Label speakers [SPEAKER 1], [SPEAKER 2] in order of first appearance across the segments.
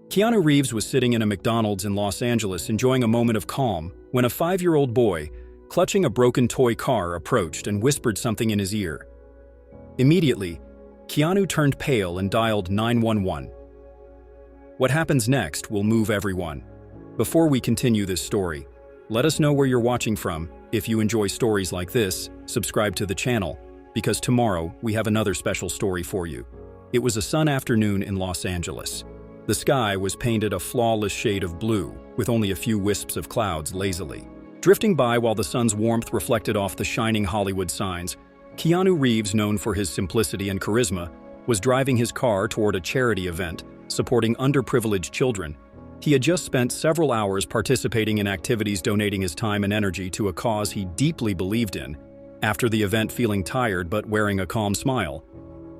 [SPEAKER 1] Keanu Reeves was sitting in a McDonald's in Los Angeles enjoying a moment of calm when a 5-year-old boy, clutching a broken toy car, approached and whispered something in his ear. Immediately, Keanu turned pale and dialed 911. What happens next will move everyone. Before we continue this story, let us know where you're watching from. If you enjoy stories like this, subscribe to the channel, because tomorrow we have another special story for you. It was a sunny afternoon in Los Angeles. The sky was painted a flawless shade of blue, with only a few wisps of clouds lazily drifting by while the sun's warmth reflected off the shining Hollywood signs. Keanu Reeves, known for his simplicity and charisma, was driving his car toward a charity event supporting underprivileged children. He had just spent several hours participating in activities donating his time and energy to a cause he deeply believed in. After the event, feeling tired but wearing a calm smile,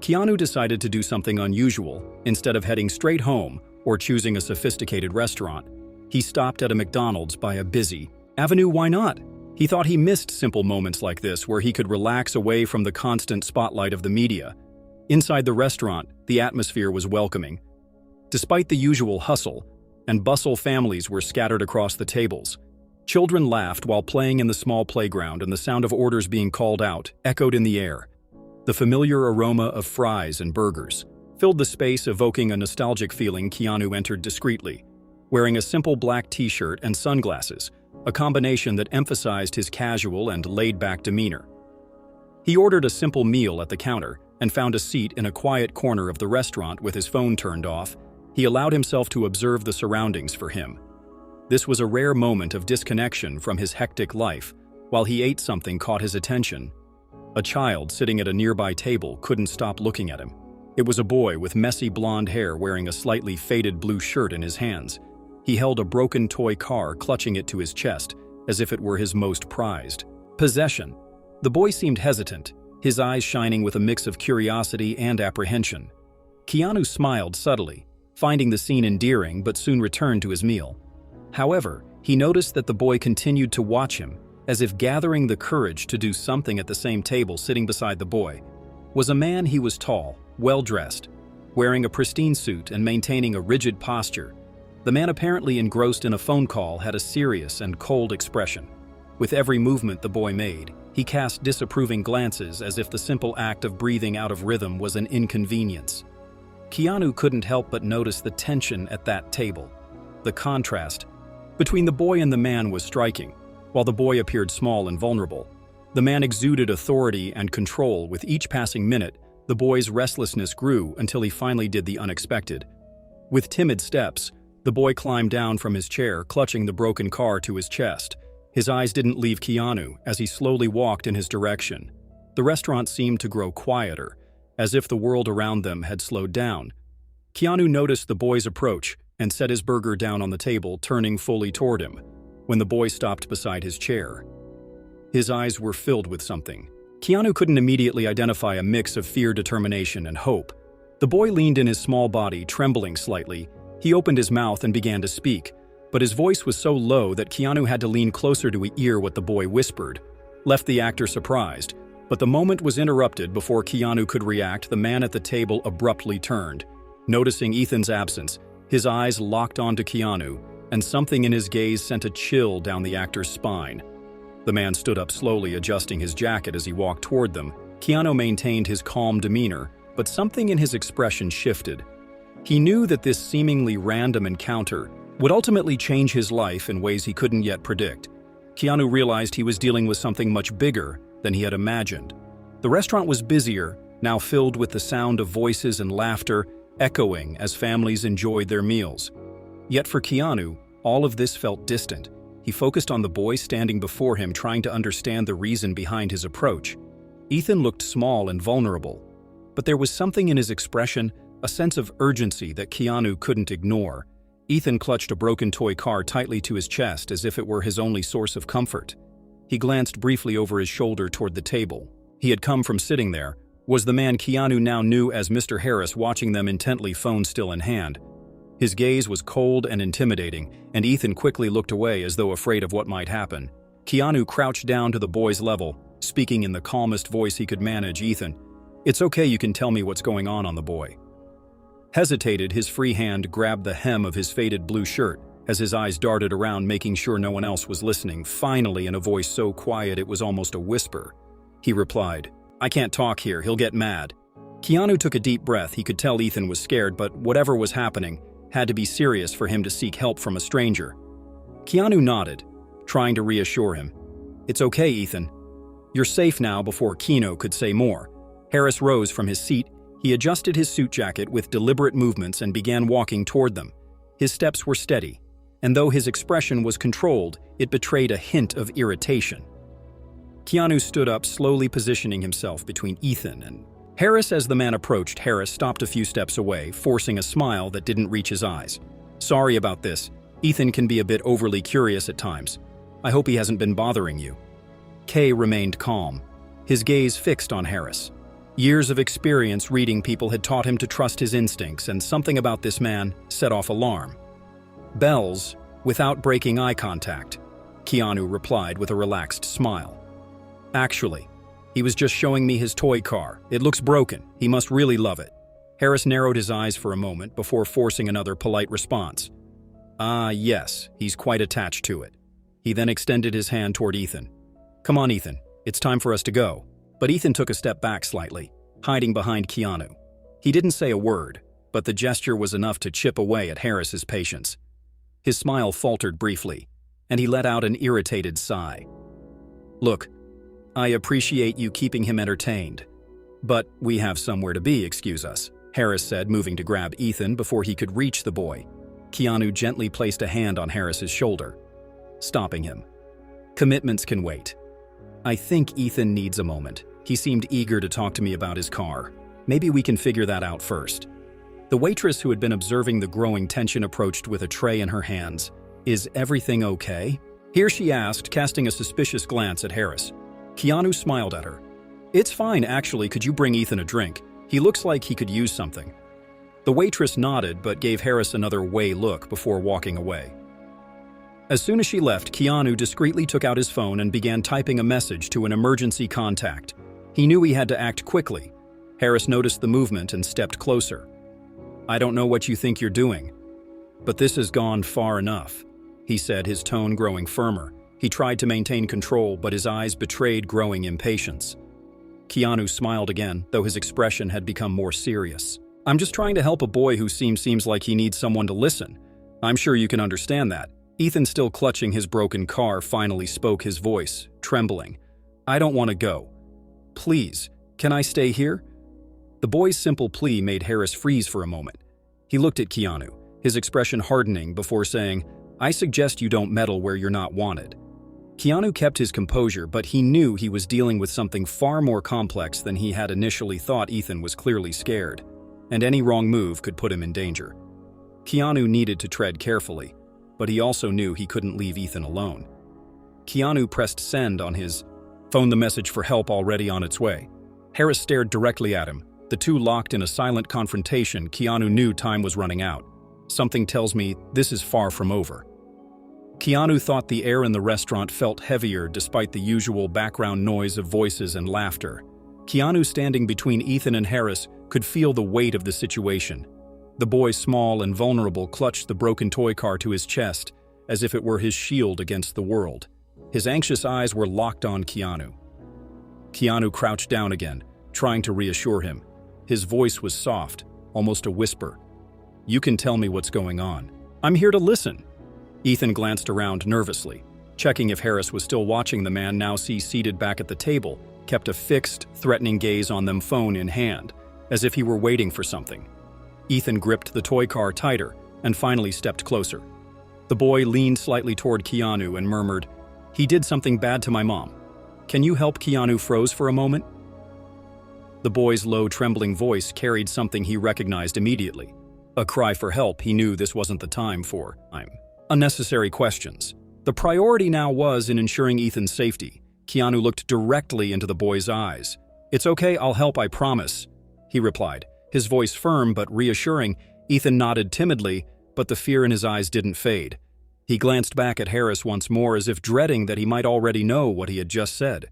[SPEAKER 1] Keanu decided to do something unusual. Instead of heading straight home or choosing a sophisticated restaurant, he stopped at a McDonald's by a busy avenue. Why not? He thought he missed simple moments like this where he could relax away from the constant spotlight of the media. Inside the restaurant, the atmosphere was welcoming. Despite the usual hustle and bustle, families were scattered across the tables. Children laughed while playing in the small playground, and the sound of orders being called out echoed in the air. The familiar aroma of fries and burgers filled the space, evoking a nostalgic feeling. Keanu entered discreetly, wearing a simple black t-shirt and sunglasses, a combination that emphasized his casual and laid-back demeanor. He ordered a simple meal at the counter and found a seat in a quiet corner of the restaurant with his phone turned off. He allowed himself to observe the surroundings. For him, this was a rare moment of disconnection from his hectic life. While he ate, something caught his attention. A child sitting at a nearby table couldn't stop looking at him. It was a boy with messy blonde hair wearing a slightly faded blue shirt in his hands. He held a broken toy car, clutching it to his chest, as if it were his most prized possession. The boy seemed hesitant, his eyes shining with a mix of curiosity and apprehension. Keanu smiled subtly, finding the scene endearing, but soon returned to his meal. However, he noticed that the boy continued to watch him, as if gathering the courage to do something. At the same table, sitting beside the boy, was a man. He was tall, well-dressed, wearing a pristine suit and maintaining a rigid posture. The man, apparently engrossed in a phone call, had a serious and cold expression. With every movement the boy made, he cast disapproving glances, as if the simple act of breathing out of rhythm was an inconvenience. Keanu couldn't help but notice the tension at that table. The contrast between the boy and the man was striking. While the boy appeared small and vulnerable, the man exuded authority and control. With each passing minute, the boy's restlessness grew until he finally did the unexpected. With timid steps, the boy climbed down from his chair, clutching the broken car to his chest. His eyes didn't leave Keanu as he slowly walked in his direction. The restaurant seemed to grow quieter, as if the world around them had slowed down. Keanu noticed the boy's approach and set his burger down on the table, turning fully toward him. When the boy stopped beside his chair, his eyes were filled with something. Keanu couldn't immediately identify, a mix of fear, determination, and hope. The boy leaned in, his small body trembling slightly. He opened his mouth and began to speak, but his voice was so low that Keanu had to lean closer to hear what the boy whispered. Left the actor surprised, but the moment was interrupted before Keanu could react. The man at the table abruptly turned. Noticing Ethan's absence, his eyes locked onto Keanu, and something in his gaze sent a chill down the actor's spine. The man stood up slowly, adjusting his jacket as he walked toward them. Keanu maintained his calm demeanor, but something in his expression shifted. He knew that this seemingly random encounter would ultimately change his life in ways he couldn't yet predict. Keanu realized he was dealing with something much bigger than he had imagined. The restaurant was busier, now filled with the sound of voices and laughter echoing as families enjoyed their meals. Yet for Keanu, all of this felt distant. He focused on the boy standing before him, trying to understand the reason behind his approach. Ethan looked small and vulnerable, but there was something in his expression, a sense of urgency that Keanu couldn't ignore. Ethan clutched a broken toy car tightly to his chest, as if it were his only source of comfort. He glanced briefly over his shoulder toward the table he had come from. Sitting there was the man Keanu now knew as Mr. Harris, watching them intently, phone still in hand. His gaze was cold and intimidating, and Ethan quickly looked away as though afraid of what might happen. Keanu crouched down to the boy's level, speaking in the calmest voice he could manage. "Ethan, it's okay, you can tell me what's going on." The boy hesitated, his free hand grabbed the hem of his faded blue shirt as his eyes darted around, making sure no one else was listening. Finally, in a voice so quiet it was almost a whisper, he replied, "I can't talk here, he'll get mad." Keanu took a deep breath. He could tell Ethan was scared, but whatever was happening had to be serious for him to seek help from a stranger. Keanu nodded, trying to reassure him. "It's okay, Ethan. You're safe now." Before Keanu could say more, Harris rose from his seat. He adjusted his suit jacket with deliberate movements and began walking toward them. His steps were steady, and though his expression was controlled, it betrayed a hint of irritation. Keanu stood up, slowly positioning himself between Ethan and Harris. As the man approached, Harris stopped a few steps away, forcing a smile that didn't reach his eyes. "Sorry about this. Ethan can be a bit overly curious at times. I hope he hasn't been bothering you." Kay remained calm, his gaze fixed on Harris. Years of experience reading people had taught him to trust his instincts, and something about this man set off alarm bells without breaking eye contact. Keanu replied with a relaxed smile. "Actually, he was just showing me his toy car. It looks broken. He must really love it." Harris narrowed his eyes for a moment before forcing another polite response. "Ah, yes, he's quite attached to it." He then extended his hand toward Ethan. "Come on, Ethan. It's time for us to go." But Ethan took a step back slightly, hiding behind Keanu. He didn't say a word, but the gesture was enough to chip away at Harris's patience. His smile faltered briefly, and he let out an irritated sigh. "Look, I appreciate you keeping him entertained, but we have somewhere to be, excuse us," Harris said, moving to grab Ethan before he could reach the boy. Keanu gently placed a hand on Harris's shoulder, stopping him. "Commitments can wait. I think Ethan needs a moment. He seemed eager to talk to me about his car. Maybe we can figure that out first." The waitress, who had been observing the growing tension, approached with a tray in her hands. "Is everything okay?" Here she asked, casting a suspicious glance at Harris. Keanu smiled at her. "It's fine, actually. Could you bring Ethan a drink? He looks like he could use something." The waitress nodded but gave Harris another way look before walking away. As soon as she left, Keanu discreetly took out his phone and began typing a message to an emergency contact. He knew he had to act quickly. Harris noticed the movement and stepped closer. "I don't know what you think you're doing, but this has gone far enough," he said, his tone growing firmer. He tried to maintain control, but his eyes betrayed growing impatience. Keanu smiled again, though his expression had become more serious. "I'm just trying to help a boy who seems like he needs someone to listen. I'm sure you can understand that." Ethan, still clutching his broken car, finally spoke, his voice trembling. "I don't want to go. Please, can I stay here?" The boy's simple plea made Harris freeze for a moment. He looked at Keanu, his expression hardening, before saying, "I suggest you don't meddle where you're not wanted." Keanu kept his composure, but he knew he was dealing with something far more complex than he had initially thought. Ethan was clearly scared, and any wrong move could put him in danger. Keanu needed to tread carefully, but he also knew he couldn't leave Ethan alone. Keanu pressed send on his phone, the message for help already on its way. Harris stared directly at him, the two locked in a silent confrontation. Keanu knew time was running out. "Something tells me this is far from over." Keanu thought the air in the restaurant felt heavier despite the usual background noise of voices and laughter. Keanu, standing between Ethan and Harris, could feel the weight of the situation. The boy, small and vulnerable, clutched the broken toy car to his chest, as if it were his shield against the world. His anxious eyes were locked on Keanu. Keanu crouched down again, trying to reassure him. His voice was soft, almost a whisper. "You can tell me what's going on. I'm here to listen." Ethan glanced around nervously, checking if Harris was still watching. The man, now seated back at the table, kept a fixed, threatening gaze on them, phone in hand, as if he were waiting for something. Ethan gripped the toy car tighter and finally stepped closer. The boy leaned slightly toward Keanu and murmured, "He did something bad to my mom. Can you help?" Keanu froze for a moment. The boy's low, trembling voice carried something he recognized immediately. A cry for help. He knew this wasn't the time for unnecessary questions. The priority now was in ensuring Ethan's safety. Keanu looked directly into the boy's eyes. "It's okay, I'll help, I promise," he replied, his voice firm but reassuring. Ethan nodded timidly, but the fear in his eyes didn't fade. He glanced back at Harris once more, as if dreading that he might already know what he had just said.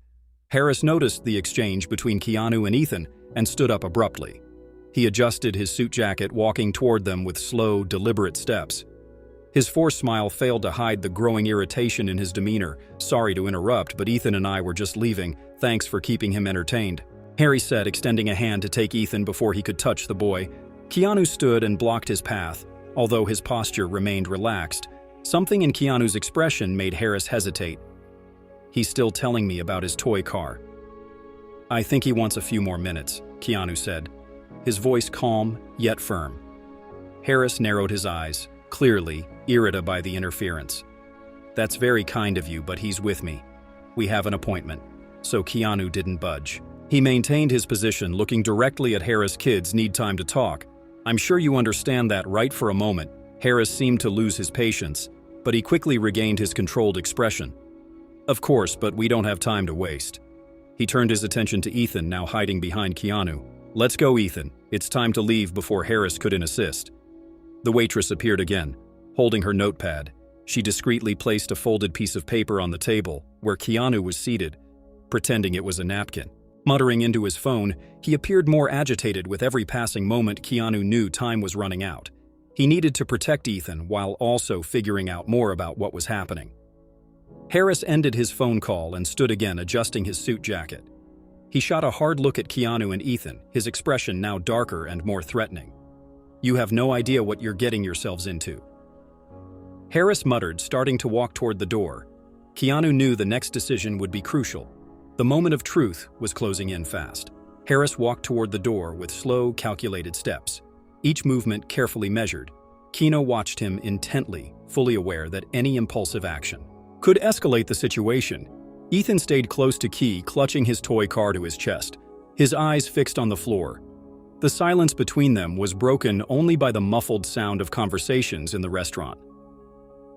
[SPEAKER 1] Harris noticed the exchange between Keanu and Ethan and stood up abruptly. He adjusted his suit jacket, walking toward them with slow, deliberate steps. His forced smile failed to hide the growing irritation in his demeanor. "Sorry to interrupt, but Ethan and I were just leaving. Thanks for keeping him entertained," Harry said, extending a hand to take Ethan before he could touch the boy. Keanu stood and blocked his path, although his posture remained relaxed. Something in Keanu's expression made Harris hesitate. "He's still telling me about his toy car." "I think he wants a few more minutes," Keanu said, his voice calm yet firm. Harris narrowed his eyes, clearly irritated by the interference. "That's very kind of you, but he's with me. We have an appointment." So Keanu didn't budge. He maintained his position, looking directly at Harris. "Kids need time to talk. I'm sure you understand that, right?" For a moment, Harris seemed to lose his patience, but he quickly regained his controlled expression. "Of course, but we don't have time to waste." He turned his attention to Ethan, now hiding behind Keanu. "Let's go, Ethan. It's time to leave," before Harris could assist. The waitress appeared again, holding her notepad. She discreetly placed a folded piece of paper on the table, where Keanu was seated, pretending it was a napkin. Muttering into his phone, he appeared more agitated with every passing moment. Keanu knew time was running out. He needed to protect Ethan while also figuring out more about what was happening. Harris ended his phone call and stood again, adjusting his suit jacket. He shot a hard look at Keanu and Ethan, his expression now darker and more threatening. "You have no idea what you're getting yourselves into," Harris muttered, starting to walk toward the door. Keanu knew the next decision would be crucial. The moment of truth was closing in fast. Harris walked toward the door with slow, calculated steps, each movement carefully measured. Keanu watched him intently, fully aware that any impulsive action could escalate the situation. Ethan stayed close to Key, clutching his toy car to his chest, his eyes fixed on the floor. The silence between them was broken only by the muffled sound of conversations in the restaurant.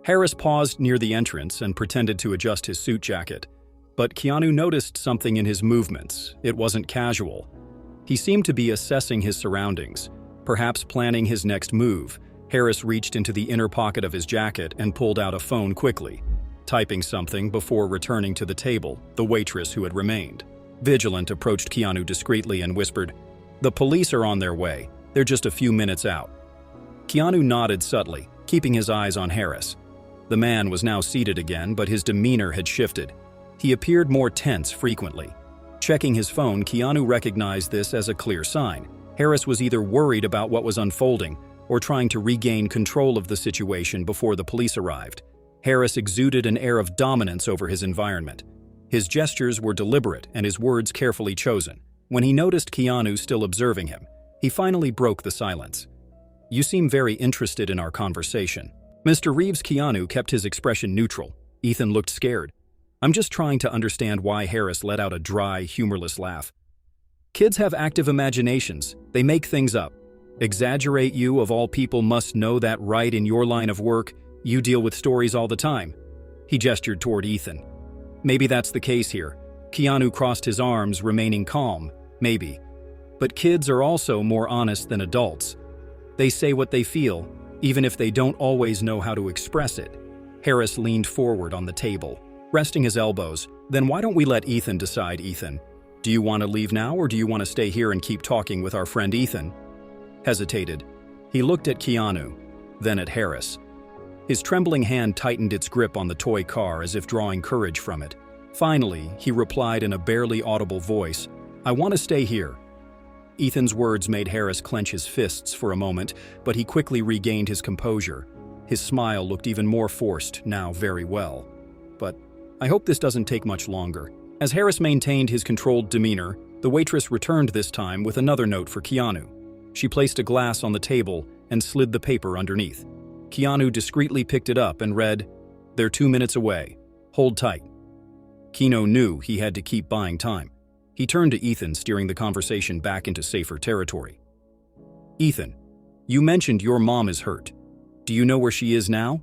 [SPEAKER 1] Harris paused near the entrance and pretended to adjust his suit jacket, but Keanu noticed something in his movements. It wasn't casual. He seemed to be assessing his surroundings, perhaps planning his next move. Harris reached into the inner pocket of his jacket and pulled out a phone quickly, typing something before returning to the table. The waitress, who had remained vigilant, approached Keanu discreetly and whispered, "The police are on their way. They're just a few minutes out." Keanu nodded subtly, keeping his eyes on Harris. The man was now seated again, but his demeanor had shifted. He appeared more tense frequently. Checking his phone, Keanu recognized this as a clear sign. Harris was either worried about what was unfolding or trying to regain control of the situation before the police arrived. Harris exuded an air of dominance over his environment. His gestures were deliberate and his words carefully chosen. When he noticed Keanu still observing him, he finally broke the silence. "You seem very interested in our conversation." Mr. Reeves. Keanu kept his expression neutral. Ethan looked scared. "I'm just trying to understand why." Harris let out a dry, humorless laugh. "Kids have active imaginations. They make things up. Exaggerate. You, of all people, must know that, right? In your line of work, you deal with stories all the time." He gestured toward Ethan. "Maybe that's the case here." Keanu crossed his arms, remaining calm. "Maybe. But kids are also more honest than adults. They say what they feel, even if they don't always know how to express it." Harris leaned forward on the table, resting his elbows. "Then why don't we let Ethan decide?" "Ethan, do you want to leave now or do you want to stay here and keep talking with our friend?" Ethan hesitated. He looked at Keanu, then at Harris. His trembling hand tightened its grip on the toy car as if drawing courage from it. Finally, he replied in a barely audible voice, "I want to stay here." Ethan's words made Harris clench his fists for a moment, but he quickly regained his composure. His smile looked even more forced now. "Very well. But I hope this doesn't take much longer." As Harris maintained his controlled demeanor, the waitress returned this time with another note for Keanu. She placed a glass on the table and slid the paper underneath. Keanu discreetly picked it up and read, "They're 2 minutes away. Hold tight." Keanu knew he had to keep buying time. He turned to Ethan, steering the conversation back into safer territory. "Ethan, you mentioned your mom is hurt. Do you know where she is now?"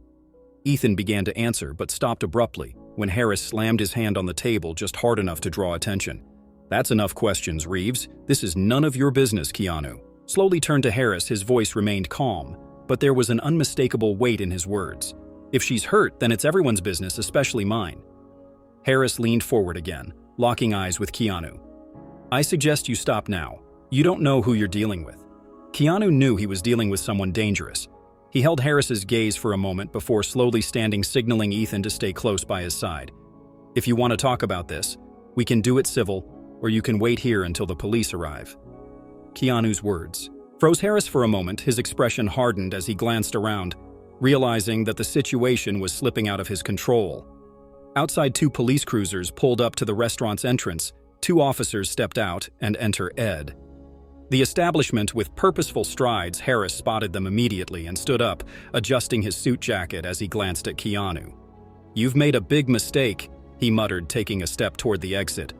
[SPEAKER 1] Ethan began to answer, but stopped abruptly when Harris slammed his hand on the table just hard enough to draw attention. "That's enough questions, Reeves. This is none of your business." Keanu slowly turned to Harris. His voice remained calm, but there was an unmistakable weight in his words. "If she's hurt, then it's everyone's business, especially mine." Harris leaned forward again, locking eyes with Keanu. "I suggest you stop now. You don't know who you're dealing with." Keanu knew he was dealing with someone dangerous. He held Harris's gaze for a moment before slowly standing, signaling Ethan to stay close by his side. "If you want to talk about this, we can do it civil, or you can wait here until the police arrive." Keanu's words froze Harris for a moment. His expression hardened as he glanced around, realizing that the situation was slipping out of his control. Outside, 2 police cruisers pulled up to the restaurant's entrance. 2 officers stepped out and enter Ed. The establishment with purposeful strides, Harris spotted them immediately and stood up, adjusting his suit jacket as he glanced at Keanu. "You've made a big mistake," he muttered, taking a step toward the exit.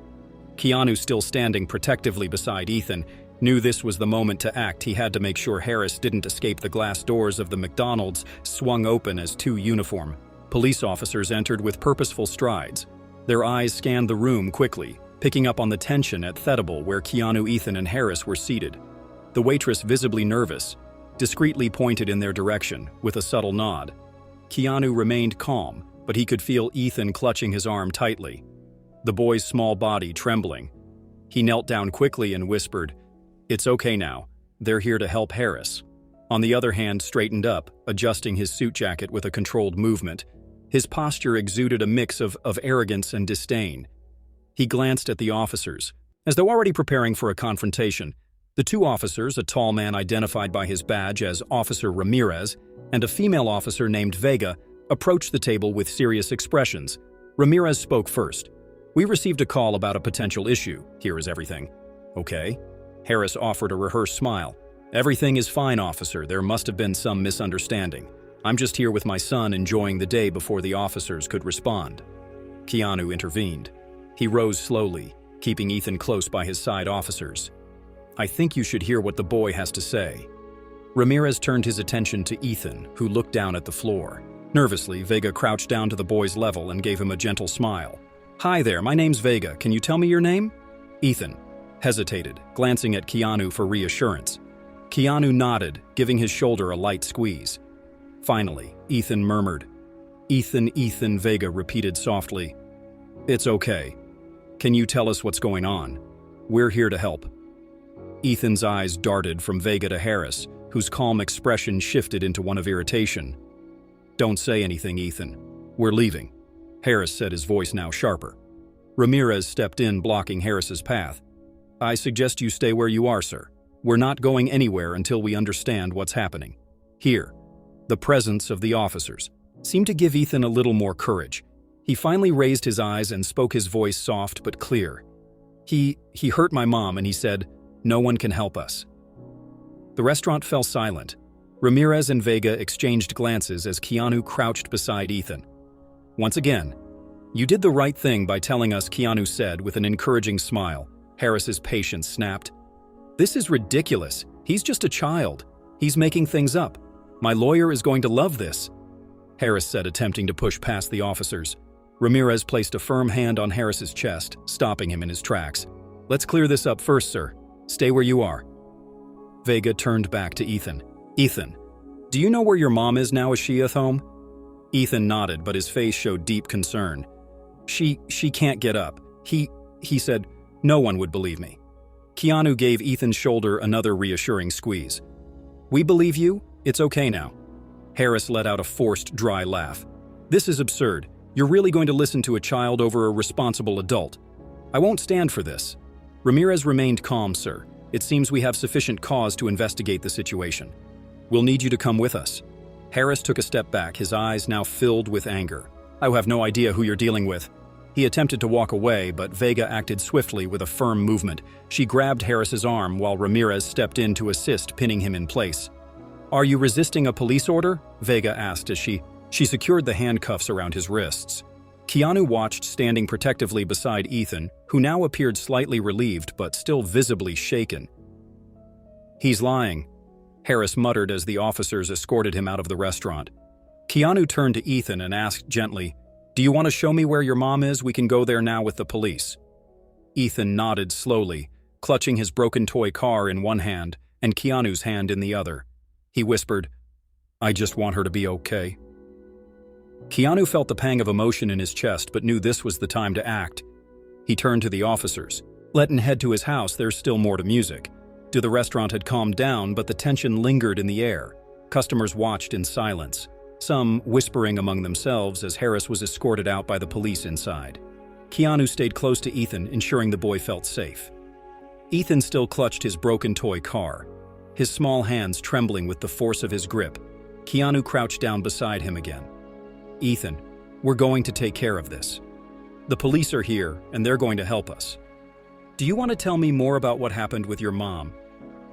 [SPEAKER 1] Keanu, still standing protectively beside Ethan, knew this was the moment to act. He had to make sure Harris didn't escape. The glass doors of the McDonald's swung open as 2 uniformed police officers entered with purposeful strides. Their eyes scanned the room quickly, picking up on the tension at the table where Keanu, Ethan, and Harris were seated. The waitress, visibly nervous, discreetly pointed in their direction with a subtle nod. Keanu remained calm, but he could feel Ethan clutching his arm tightly, the boy's small body trembling. He knelt down quickly and whispered, "It's okay now. They're here to help Harris." On the other hand, straightened up, adjusting his suit jacket with a controlled movement. His posture exuded a mix of arrogance and disdain. He glanced at the officers, as though already preparing for a confrontation. The 2 officers, a tall man identified by his badge as Officer Ramirez, and a female officer named Vega, approached the table with serious expressions. Ramirez spoke first. "We received a call about a potential issue. Here is everything." "Okay." Harris offered a rehearsed smile. "Everything is fine, officer. There must have been some misunderstanding. I'm just here with my son, enjoying the day," before the officers could respond. Keanu intervened. He rose slowly, keeping Ethan close by his side. "Officers, I think you should hear what the boy has to say." Ramirez turned his attention to Ethan, who looked down at the floor. Nervously, Vega crouched down to the boy's level and gave him a gentle smile. "Hi there, my name's Vega. Can you tell me your name?" Ethan hesitated, glancing at Keanu for reassurance. Keanu nodded, giving his shoulder a light squeeze. Finally, Ethan murmured. Ethan, Vega repeated softly. "It's okay. Can you tell us what's going on? We're here to help." Ethan's eyes darted from Vega to Harris, whose calm expression shifted into one of irritation. "Don't say anything, Ethan. We're leaving," Harris said, his voice now sharper. Ramirez stepped in, blocking Harris's path. "I suggest you stay where you are, sir. We're not going anywhere until we understand what's happening." Here, the presence of the officers seemed to give Ethan a little more courage. He finally raised his eyes and spoke, his voice soft but clear. He hurt my mom, and he said, no one can help us." The restaurant fell silent. Ramirez and Vega exchanged glances as Keanu crouched beside Ethan. Once again, "You did the right thing by telling us," Keanu said with an encouraging smile. Harris's patience snapped. "This is ridiculous. He's just a child. He's making things up. My lawyer is going to love this," Harris said, attempting to push past the officers. Ramirez placed a firm hand on Harris's chest, stopping him in his tracks. "Let's clear this up first, sir. Stay where you are." Vega turned back to Ethan. "Ethan, do you know where your mom is now? Is she at home?" Ethan nodded, but his face showed deep concern. She can't get up. He said, no one would believe me." Keanu gave Ethan's shoulder another reassuring squeeze. "We believe you. It's okay now." Harris let out a forced, dry laugh. "This is absurd. You're really going to listen to a child over a responsible adult? I won't stand for this." Ramirez remained calm. "Sir, it seems we have sufficient cause to investigate the situation. We'll need you to come with us." Harris took a step back, his eyes now filled with anger. "I have no idea who you're dealing with." He attempted to walk away, but Vega acted swiftly with a firm movement. She grabbed Harris's arm while Ramirez stepped in to assist, pinning him in place. "Are you resisting a police order?" Vega asked as she secured the handcuffs around his wrists. Keanu watched, standing protectively beside Ethan, who now appeared slightly relieved but still visibly shaken. "He's lying," Harris muttered as the officers escorted him out of the restaurant. Keanu turned to Ethan and asked gently, "Do you want to show me where your mom is? We can go there now with the police." Ethan nodded slowly, clutching his broken toy car in one hand and Keanu's hand in the other. He whispered, "I just want her to be okay." Keanu felt the pang of emotion in his chest but knew this was the time to act. He turned to the officers. "Let him head to his house, there's still more to music." The restaurant had calmed down, but the tension lingered in the air. Customers watched in silence, some whispering among themselves as Harris was escorted out by the police inside. Keanu stayed close to Ethan, ensuring the boy felt safe. Ethan still clutched his broken toy car, his small hands trembling with the force of his grip. Keanu crouched down beside him again. "Ethan, we're going to take care of this. The police are here, and they're going to help us. Do you want to tell me more about what happened with your mom?"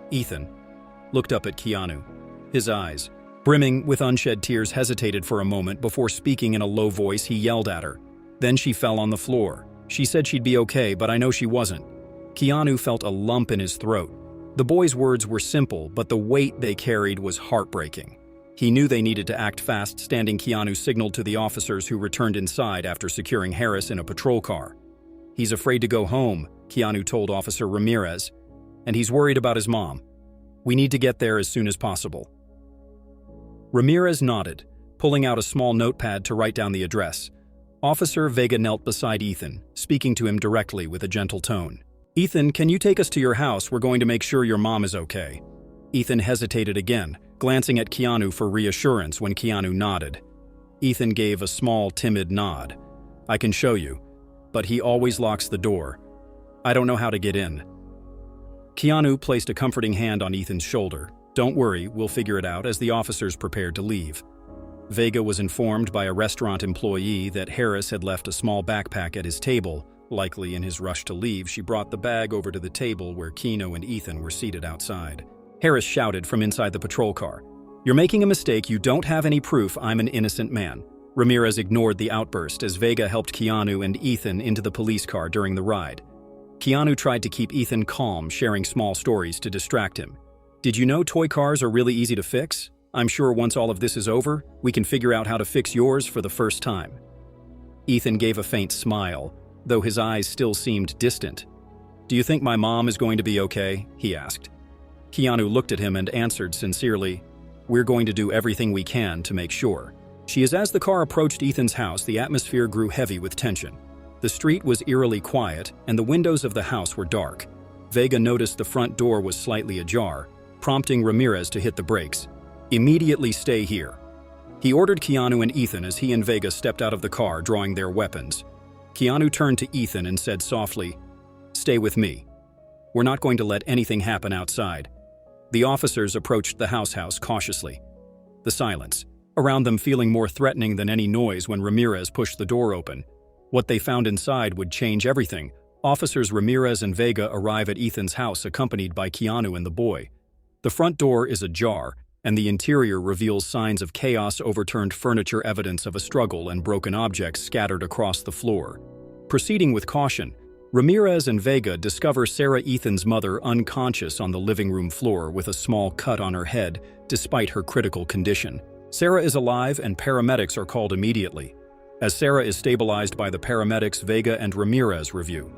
[SPEAKER 1] Ethan looked up at Keanu. His eyes, brimming with unshed tears, hesitated for a moment before speaking in a low voice. He yelled at her. "Then she fell on the floor. She said she'd be okay, but I know she wasn't." Keanu felt a lump in his throat. The boy's words were simple, but the weight they carried was heartbreaking. He knew they needed to act fast. Standing, Keanu signaled to the officers who returned inside after securing Harris in a patrol car. "He's afraid to go home," Keanu told Officer Ramirez, "and he's worried about his mom. We need to get there as soon as possible." Ramirez nodded, pulling out a small notepad to write down the address. Officer Vega knelt beside Ethan, speaking to him directly with a gentle tone. "Ethan, can you take us to your house? We're going to make sure your mom is okay." Ethan hesitated again, glancing at Keanu for reassurance. When Keanu nodded, Ethan gave a small, timid nod. "I can show you, but he always locks the door. I don't know how to get in." Keanu placed a comforting hand on Ethan's shoulder. "Don't worry, we'll figure it out," as the officers prepared to leave. Vega was informed by a restaurant employee that Harris had left a small backpack at his table. Likely in his rush to leave, she brought the bag over to the table where Keanu and Ethan were seated outside. Harris shouted from inside the patrol car, "You're making a mistake. You don't have any proof I'm an innocent man." Ramirez ignored the outburst as Vega helped Keanu and Ethan into the police car during the ride. Keanu tried to keep Ethan calm, sharing small stories to distract him. "Did you know toy cars are really easy to fix? I'm sure once all of this is over, we can figure out how to fix yours for the first time." Ethan gave a faint smile, though his eyes still seemed distant. "Do you think my mom is going to be okay?" he asked. Keanu looked at him and answered sincerely, "We're going to do everything we can to make sure she is." As the car approached Ethan's house, the atmosphere grew heavy with tension. The street was eerily quiet, and the windows of the house were dark. Vega noticed the front door was slightly ajar, prompting Ramirez to hit the brakes. "Immediately stay here," he ordered Keanu and Ethan as he and Vega stepped out of the car, drawing their weapons. Keanu turned to Ethan and said softly, "Stay with me. We're not going to let anything happen outside." The officers approached the house cautiously. The silence around them feeling more threatening than any noise when Ramirez pushed the door open. What they found inside would change everything. Officers Ramirez and Vega arrive at Ethan's house accompanied by Keanu and the boy. The front door is ajar, and the interior reveals signs of chaos, overturned furniture, evidence of a struggle, and broken objects scattered across the floor. Proceeding with caution, Ramirez and Vega discover Sarah, Ethan's mother, unconscious on the living room floor with a small cut on her head despite her critical condition. Sarah is alive and paramedics are called immediately. As Sarah is stabilized by the paramedics, Vega and Ramirez review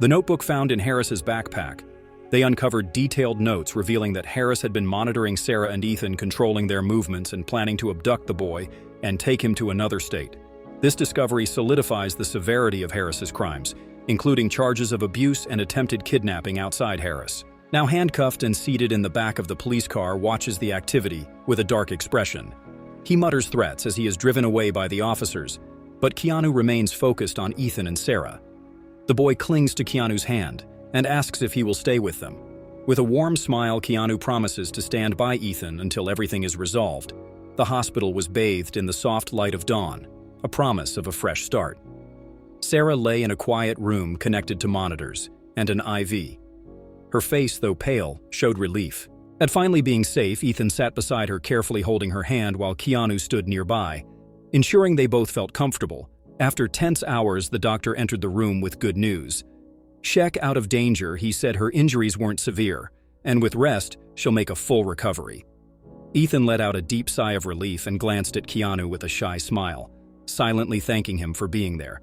[SPEAKER 1] the notebook found in Harris's backpack. They uncovered detailed notes revealing that Harris had been monitoring Sarah and Ethan, controlling their movements and planning to abduct the boy and take him to another state. This discovery solidifies the severity of Harris's crimes, including charges of abuse and attempted kidnapping outside Harris. Now handcuffed and seated in the back of the police car, watches the activity with a dark expression. He mutters threats as he is driven away by the officers, but Keanu remains focused on Ethan and Sarah. The boy clings to Keanu's hand and asks if he will stay with them. With a warm smile, Keanu promises to stand by Ethan until everything is resolved. The hospital was bathed in the soft light of dawn, a promise of a fresh start. Sarah lay in a quiet room connected to monitors and an IV. Her face, though pale, showed relief. At finally being safe, Ethan sat beside her, carefully holding her hand while Keanu stood nearby, ensuring they both felt comfortable. After tense hours, the doctor entered the room with good news. "Check out of danger," he said. "Her injuries weren't severe, and with rest, she'll make a full recovery." Ethan let out a deep sigh of relief and glanced at Keanu with a shy smile, silently thanking him for being there.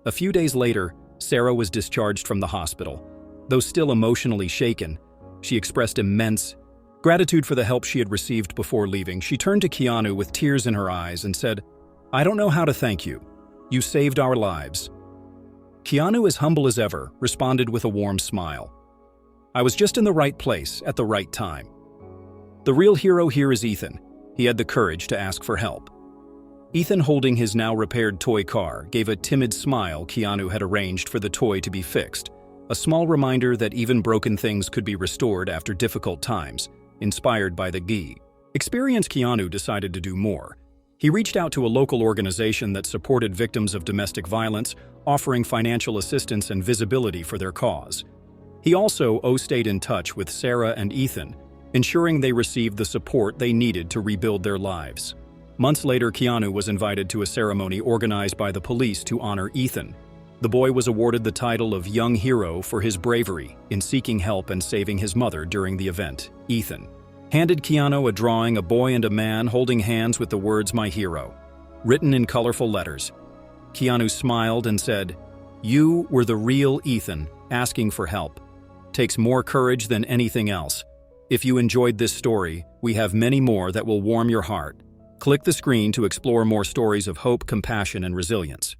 [SPEAKER 1] A few days later, Sarah was discharged from the hospital. Though still emotionally shaken, she expressed immense gratitude for the help she had received before leaving. She turned to Keanu with tears in her eyes and said, "I don't know how to thank you. You saved our lives." Keanu, as humble as ever, responded with a warm smile. I was just in the right place at the right time. The real hero here is Ethan. He had the courage to ask for help. Ethan, holding his now repaired toy car, gave a timid smile. Keanu had arranged for the toy to be fixed, a small reminder that even broken things could be restored after difficult times, inspired by the GI. Experienced Keanu decided to do more. He reached out to a local organization that supported victims of domestic violence, offering financial assistance and visibility for their cause. He also stayed in touch with Sarah and Ethan, ensuring they received the support they needed to rebuild their lives. Months later, Keanu was invited to a ceremony organized by the police to honor Ethan. The boy was awarded the title of Young Hero for his bravery in seeking help and saving his mother during the event. Ethan handed Keanu a drawing, a boy and a man holding hands with the words "My hero," written in colorful letters. Keanu smiled and said, "You were the real Ethan, asking for help. Takes more courage than anything else." If you enjoyed this story, we have many more that will warm your heart. Click the screen to explore more stories of hope, compassion, and resilience.